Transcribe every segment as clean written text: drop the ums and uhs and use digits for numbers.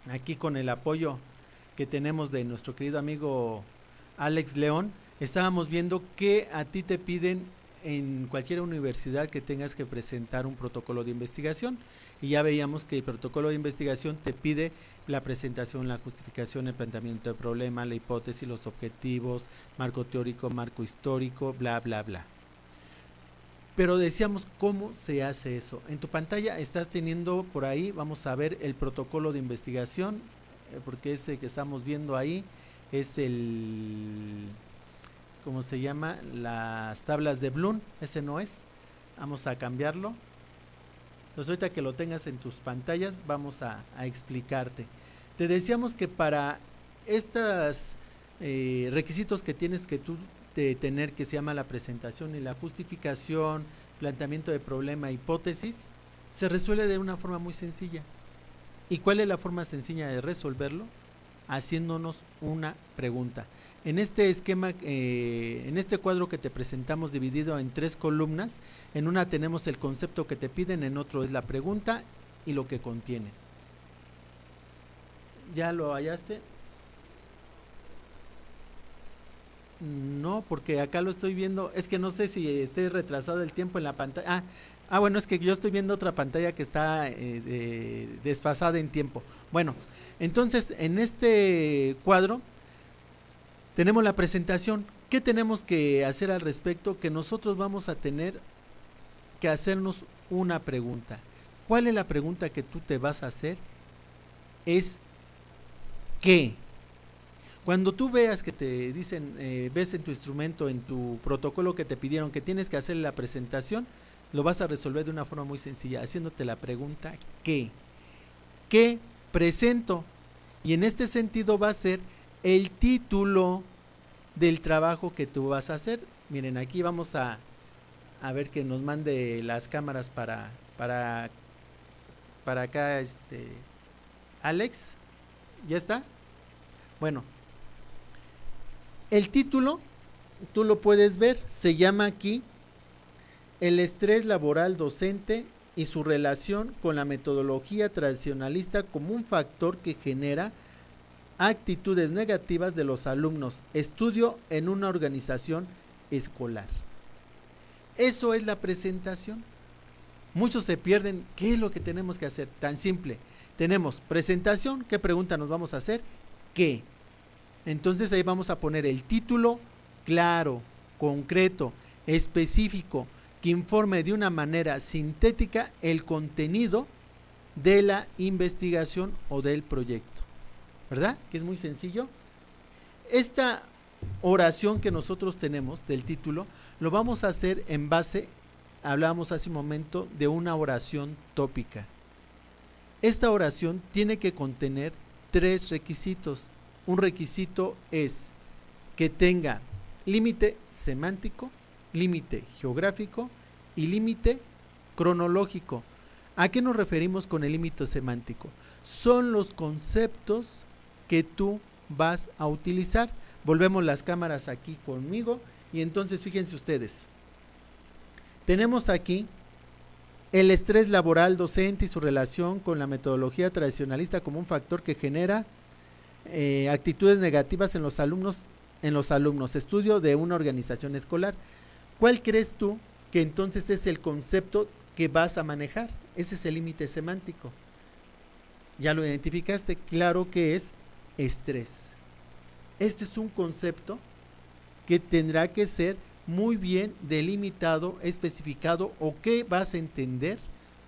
aquí con el apoyo que tenemos de nuestro querido amigo Alex León, estábamos viendo que a ti te piden en cualquier universidad que tengas que presentar un protocolo de investigación, y ya veíamos que el protocolo de investigación te pide la presentación, la justificación, el planteamiento del problema, la hipótesis, los objetivos, marco teórico, marco histórico, bla, bla, bla. Pero decíamos, ¿cómo se hace eso? En tu pantalla estás teniendo por ahí, vamos a ver el protocolo de investigación, porque ese que estamos viendo ahí es el, ¿cómo se llama? Las tablas de Bloom, ese no es. Vamos a cambiarlo. Entonces ahorita que lo tengas en tus pantallas vamos a explicarte. Te decíamos que para estos requisitos que tienes que tú de tener, que se llama la presentación y la justificación, planteamiento de problema, hipótesis, se resuelve de una forma muy sencilla. ¿Y cuál es la forma sencilla de resolverlo? Haciéndonos una pregunta. En este esquema, en este cuadro que te presentamos dividido en 3 columnas, en una tenemos el concepto que te piden, en otro es la pregunta y lo que contiene. ¿Ya lo hallaste? No, porque acá lo estoy viendo, es que no sé si esté retrasado el tiempo en la pantalla. Bueno, es que yo estoy viendo otra pantalla que está desfasada en tiempo. Bueno, entonces en este cuadro tenemos la presentación. ¿Qué tenemos que hacer al respecto? Que nosotros vamos a tener que hacernos una pregunta. ¿Cuál es la pregunta que tú te vas a hacer? Es ¿qué? Cuando tú veas que te dicen, ves en tu instrumento, en tu protocolo que te pidieron que tienes que hacer la presentación, lo vas a resolver de una forma muy sencilla, haciéndote la pregunta ¿qué? ¿Qué presento? Y en este sentido va a ser el título del trabajo que tú vas a hacer. Miren, aquí vamos a ver que nos mande las cámaras para acá, Alex. ¿Ya está? Bueno, el título, tú lo puedes ver, se llama aquí el estrés laboral docente y su relación con la metodología tradicionalista como un factor que genera actitudes negativas de los alumnos. Estudio en una organización escolar. Eso es la presentación. Muchos se pierden. ¿Qué es lo que tenemos que hacer? Tan simple. Tenemos presentación. ¿Qué pregunta nos vamos a hacer? ¿Qué? Entonces ahí vamos a poner el título claro, concreto, específico, que informe de una manera sintética el contenido de la investigación o del proyecto. ¿Verdad? Que es muy sencillo. Esta oración que nosotros tenemos del título lo vamos a hacer en base, hablábamos hace un momento, de una oración tópica. Esta oración tiene que contener 3 requisitos. Un requisito es que tenga límite semántico, límite geográfico y límite cronológico. ¿A qué nos referimos con el límite semántico? Son los conceptos que tú vas a utilizar. Volvemos las cámaras aquí conmigo y entonces fíjense ustedes. Tenemos aquí el estrés laboral docente y su relación con la metodología tradicionalista como un factor que genera actitudes negativas en los alumnos, estudio de una organización escolar. ¿Cuál crees tú que entonces es el concepto que vas a manejar? Ese es el límite semántico. ¿Ya lo identificaste? Claro que es estrés. Este es un concepto que tendrá que ser muy bien delimitado, especificado, o qué vas a entender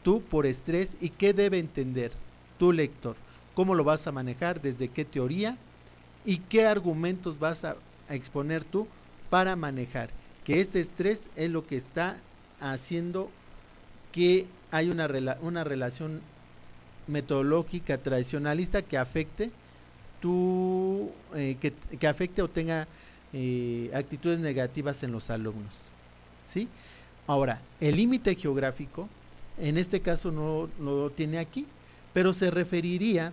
tú por estrés y qué debe entender tu lector. ¿Cómo lo vas a manejar? ¿Desde qué teoría? ¿Y qué argumentos vas a exponer tú para manejar? Que ese estrés es lo que está haciendo que hay una relación metodológica tradicionalista que afecte que afecte o tenga actitudes negativas en los alumnos. ¿Sí? Ahora, el límite geográfico, en este caso no lo tiene aquí, pero se referiría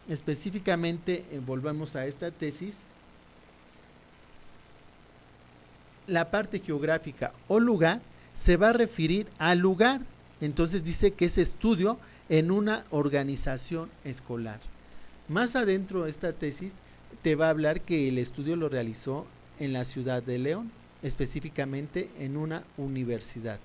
específicamente, volvemos a esta tesis, la parte geográfica o lugar se va a referir al lugar. Entonces dice que es estudio en una organización escolar. Más adentro de esta tesis te va a hablar que el estudio lo realizó en la ciudad de León, específicamente en una universidad.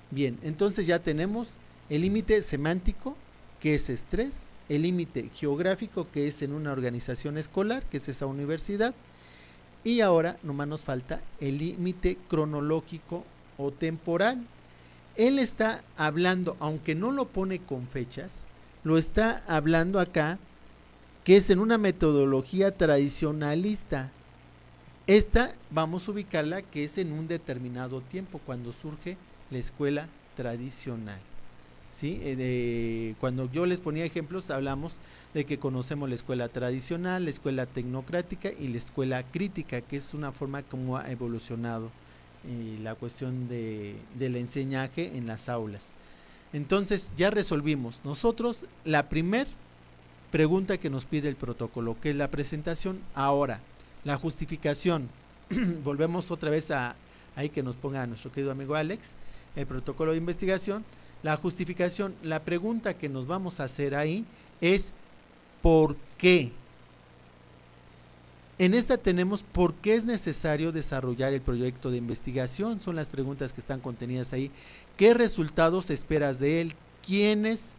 Bien, entonces ya tenemos el límite semántico, que es estrés, el límite geográfico, que es en una organización escolar, que es esa universidad, y ahora nomás nos falta el límite cronológico o temporal. Él está hablando, aunque no lo pone con fechas, lo está hablando acá, que es en una metodología tradicionalista. Esta vamos a ubicarla que es en un determinado tiempo, cuando surge la escuela tradicional. ¿Sí? Cuando yo les ponía ejemplos, hablamos de que conocemos la escuela tradicional, la escuela tecnocrática y la escuela crítica, que es una forma como ha evolucionado la cuestión del enseñaje en las aulas. Entonces ya resolvimos nosotros la primer pregunta que nos pide el protocolo, que es la presentación. Ahora, la justificación. Volvemos otra vez ahí que nos ponga nuestro querido amigo Alex, el protocolo de investigación. La justificación, la pregunta que nos vamos a hacer ahí es ¿por qué? En esta tenemos ¿por qué es necesario desarrollar el proyecto de investigación? Son las preguntas que están contenidas ahí. ¿Qué resultados esperas de él? ¿Quiénes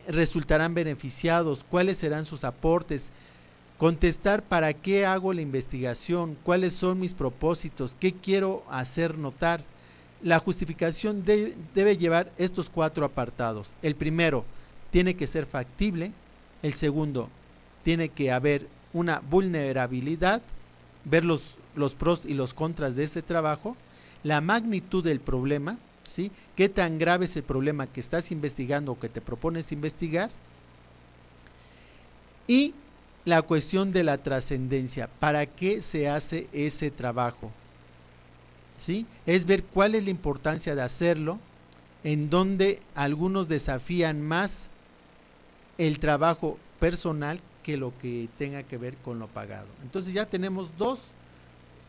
resultarán beneficiados? ¿Cuáles serán sus aportes? Contestar ¿para qué hago la investigación? ¿Cuáles son mis propósitos? ¿Qué quiero hacer notar? La justificación debe llevar estos 4 apartados. El primero, tiene que ser factible. El segundo, tiene que haber una vulnerabilidad, ver los pros y los contras de ese trabajo, la magnitud del problema, ¿sí? ¿Qué tan grave es el problema que estás investigando o que te propones investigar? Y la cuestión de la trascendencia, ¿para qué se hace ese trabajo? ¿Sí? Es ver cuál es la importancia de hacerlo, en donde algunos desafían más el trabajo personal que lo que tenga que ver con lo pagado. Entonces ya tenemos 2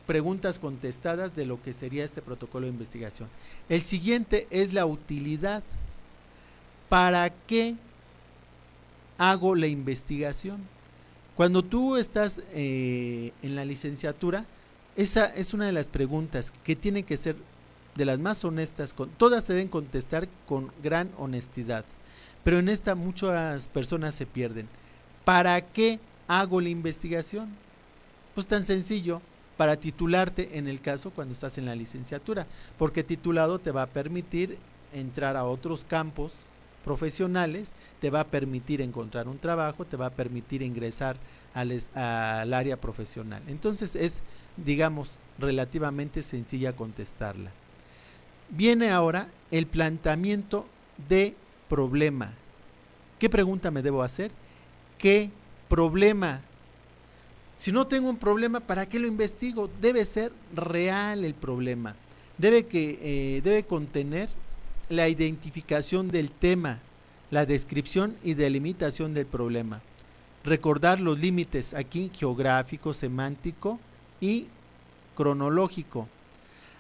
preguntas contestadas de lo que sería este protocolo de investigación. El siguiente es la utilidad. ¿Para qué hago la investigación? Cuando tú estás en la licenciatura, esa es una de las preguntas que tienen que ser de las más honestas, todas se deben contestar con gran honestidad, pero en esta muchas personas se pierden. ¿Para qué hago la investigación? Pues tan sencillo, para titularte en el caso cuando estás en la licenciatura, porque titulado te va a permitir entrar a otros campos profesionales, te va a permitir encontrar un trabajo, te va a permitir ingresar al área profesional. Entonces es, digamos, relativamente sencilla contestarla. Viene ahora el planteamiento de problema. ¿Qué pregunta me debo hacer? ¿Qué problema? Si no tengo un problema, ¿para qué lo investigo? Debe ser real el problema. Debe contener la identificación del tema, la descripción y delimitación del problema. Recordar los límites aquí, geográfico, semántico y cronológico,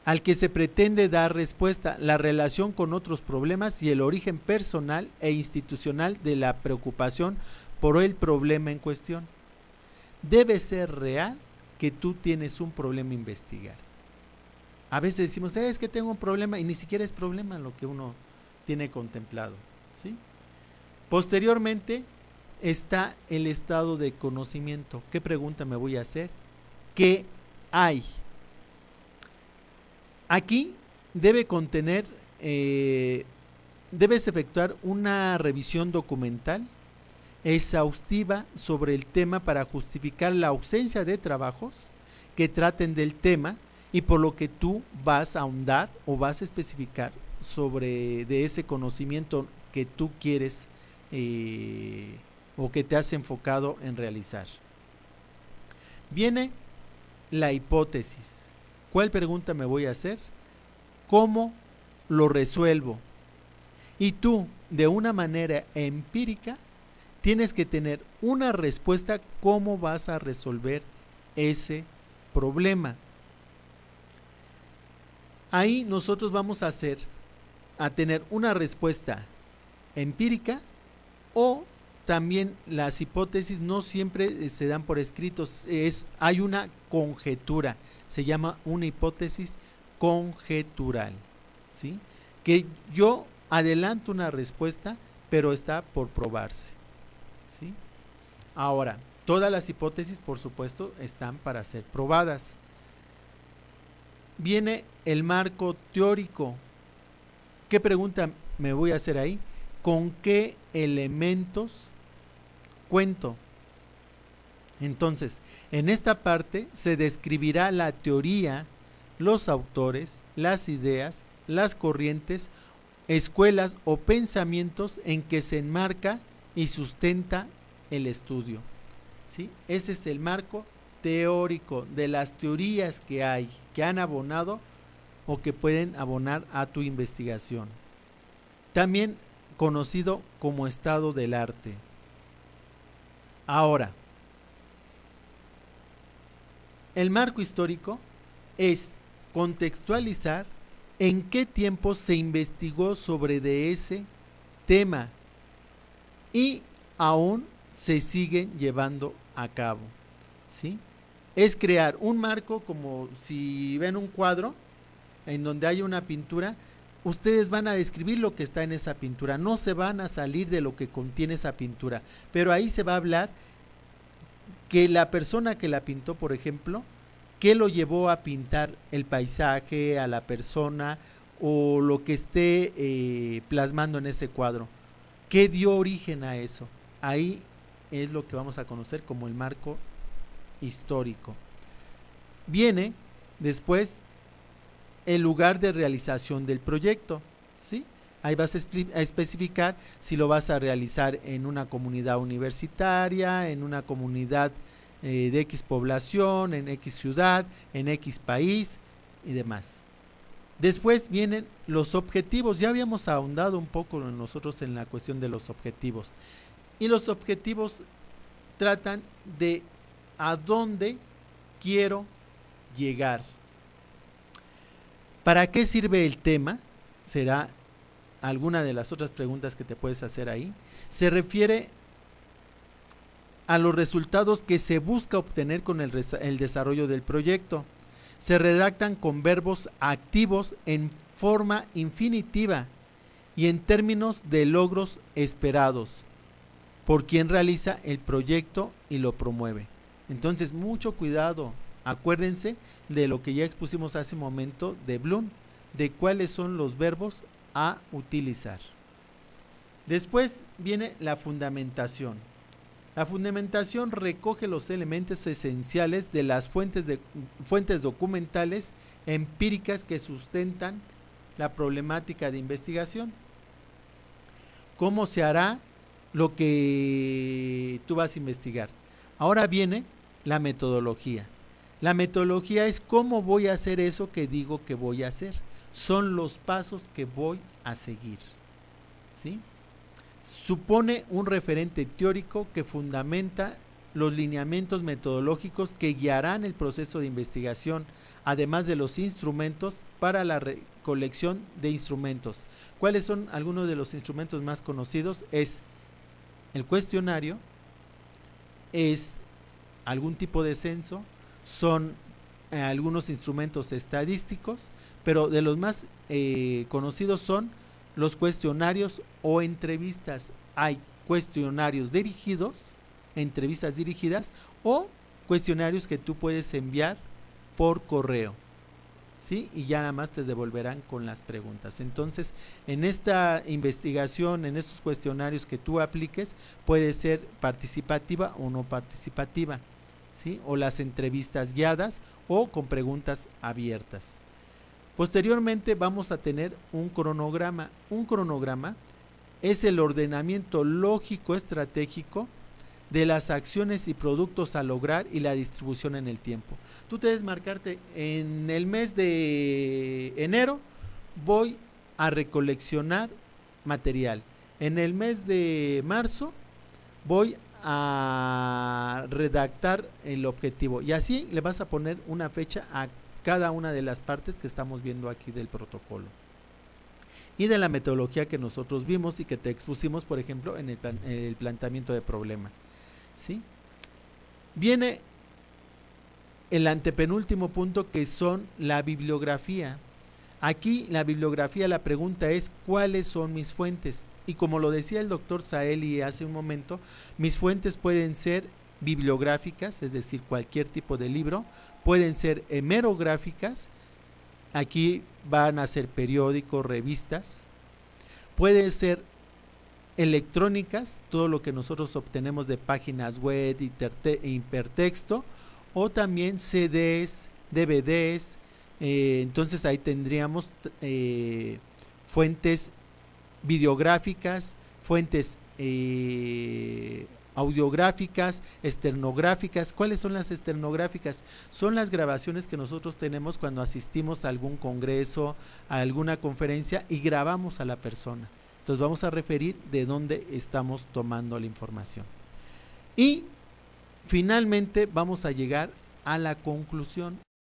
al que se pretende dar respuesta, la relación con otros problemas y el origen personal e institucional de la preocupación por el problema en cuestión. Debe ser real que tú tienes un problema a investigar. A veces decimos, es que tengo un problema, y ni siquiera es problema lo que uno tiene contemplado, ¿sí? Posteriormente está el estado de conocimiento. ¿Qué pregunta me voy a hacer? ¿Qué hay? Aquí debe contener, debes efectuar una revisión documental exhaustiva sobre el tema para justificar la ausencia de trabajos que traten del tema y por lo que tú vas a ahondar o vas a especificar sobre de ese conocimiento que tú quieres o que te has enfocado en realizar. Viene la hipótesis. ¿Cuál pregunta me voy a hacer? ¿Cómo lo resuelvo? Y tú, de una manera empírica, tienes que tener una respuesta cómo vas a resolver ese problema. Ahí nosotros vamos a tener una respuesta empírica o también las hipótesis no siempre se dan por escritos, hay una conjetura, se llama una hipótesis conjetural, ¿sí? Que yo adelanto una respuesta, pero está por probarse, ¿sí? Ahora, todas las hipótesis, por supuesto, están para ser probadas. Viene el marco teórico. ¿Qué pregunta me voy a hacer ahí? ¿Con qué elementos cuento? Entonces, en esta parte se describirá la teoría, los autores, las ideas, las corrientes, escuelas o pensamientos en que se enmarca y sustenta el estudio, ¿sí? Ese es el marco teórico de las teorías que hay, que han abonado o que pueden abonar a tu investigación. También conocido como estado del arte. Ahora, el marco histórico es contextualizar en qué tiempo se investigó sobre de ese tema y aún se siguen llevando a cabo, ¿sí? Es crear un marco, como si ven un cuadro en donde hay una pintura, ustedes van a describir lo que está en esa pintura, no se van a salir de lo que contiene esa pintura, pero ahí se va a hablar que la persona que la pintó, por ejemplo, qué lo llevó a pintar el paisaje, a la persona o lo que esté plasmando en ese cuadro, qué dio origen a eso. Ahí es lo que vamos a conocer como el marco histórico. Viene después el lugar de realización del proyecto, ¿sí? Ahí vas a especificar si lo vas a realizar en una comunidad universitaria, en una comunidad de X población, en X ciudad, en X país y demás. Después vienen los objetivos. Ya habíamos ahondado un poco nosotros en la cuestión de los objetivos. Y los objetivos tratan de a dónde quiero llegar. ¿Para qué sirve el tema? Será alguna de las otras preguntas que te puedes hacer ahí. Se refiere a los resultados que se busca obtener con el desarrollo del proyecto. Se redactan con verbos activos en forma infinitiva y en términos de logros esperados por quien realiza el proyecto y lo promueve. Entonces, mucho cuidado. Acuérdense de lo que ya expusimos hace un momento de Bloom, de cuáles son los verbos a utilizar. Después viene la fundamentación. La fundamentación recoge los elementos esenciales de las fuentes documentales empíricas que sustentan la problemática de investigación. ¿Cómo se hará lo que tú vas a investigar? Ahora viene la metodología. La metodología es cómo voy a hacer eso que digo que voy a hacer. Son los pasos que voy a seguir, ¿sí? Supone un referente teórico que fundamenta los lineamientos metodológicos que guiarán el proceso de investigación, además de los instrumentos para la recolección de instrumentos. ¿Cuáles son algunos de los instrumentos más conocidos? Es el cuestionario, es algún tipo de censo, son algunos instrumentos estadísticos, pero de los más conocidos son los cuestionarios o entrevistas. Hay cuestionarios dirigidos, entrevistas dirigidas o cuestionarios que tú puedes enviar por correo, ¿sí? Y ya nada más te devolverán con las preguntas. Entonces, en esta investigación, en estos cuestionarios que tú apliques, puede ser participativa o no participativa, ¿sí? O las entrevistas guiadas o con preguntas abiertas. Posteriormente vamos a tener un cronograma. Un cronograma es el ordenamiento lógico estratégico de las acciones y productos a lograr y la distribución en el tiempo. Tú debes marcarte en el mes de enero voy a recoleccionar material. En el mes de marzo voy a redactar el objetivo y así le vas a poner una fecha a cada una de las partes que estamos viendo aquí del protocolo. y de la metodología que nosotros vimos y que te expusimos, por ejemplo, en el planteamiento de problema, ¿sí? Viene el antepenúltimo punto, que son la bibliografía. Aquí la bibliografía, la pregunta es ¿cuáles son mis fuentes? Y como lo decía el doctor Saeli hace un momento, mis fuentes pueden ser bibliográficas, es decir, cualquier tipo de libro, pueden ser hemerográficas, aquí van a ser periódicos, revistas, pueden ser electrónicas, todo lo que nosotros obtenemos de páginas web, hipertexto, o también CDs, DVDs, entonces ahí tendríamos fuentes videográficas, fuentes audiográficas, esternográficas. ¿Cuáles son las esternográficas? Son las grabaciones que nosotros tenemos cuando asistimos a algún congreso, a alguna conferencia y grabamos a la persona. Entonces vamos a referir de dónde estamos tomando la información. Y finalmente vamos a llegar a la conclusión.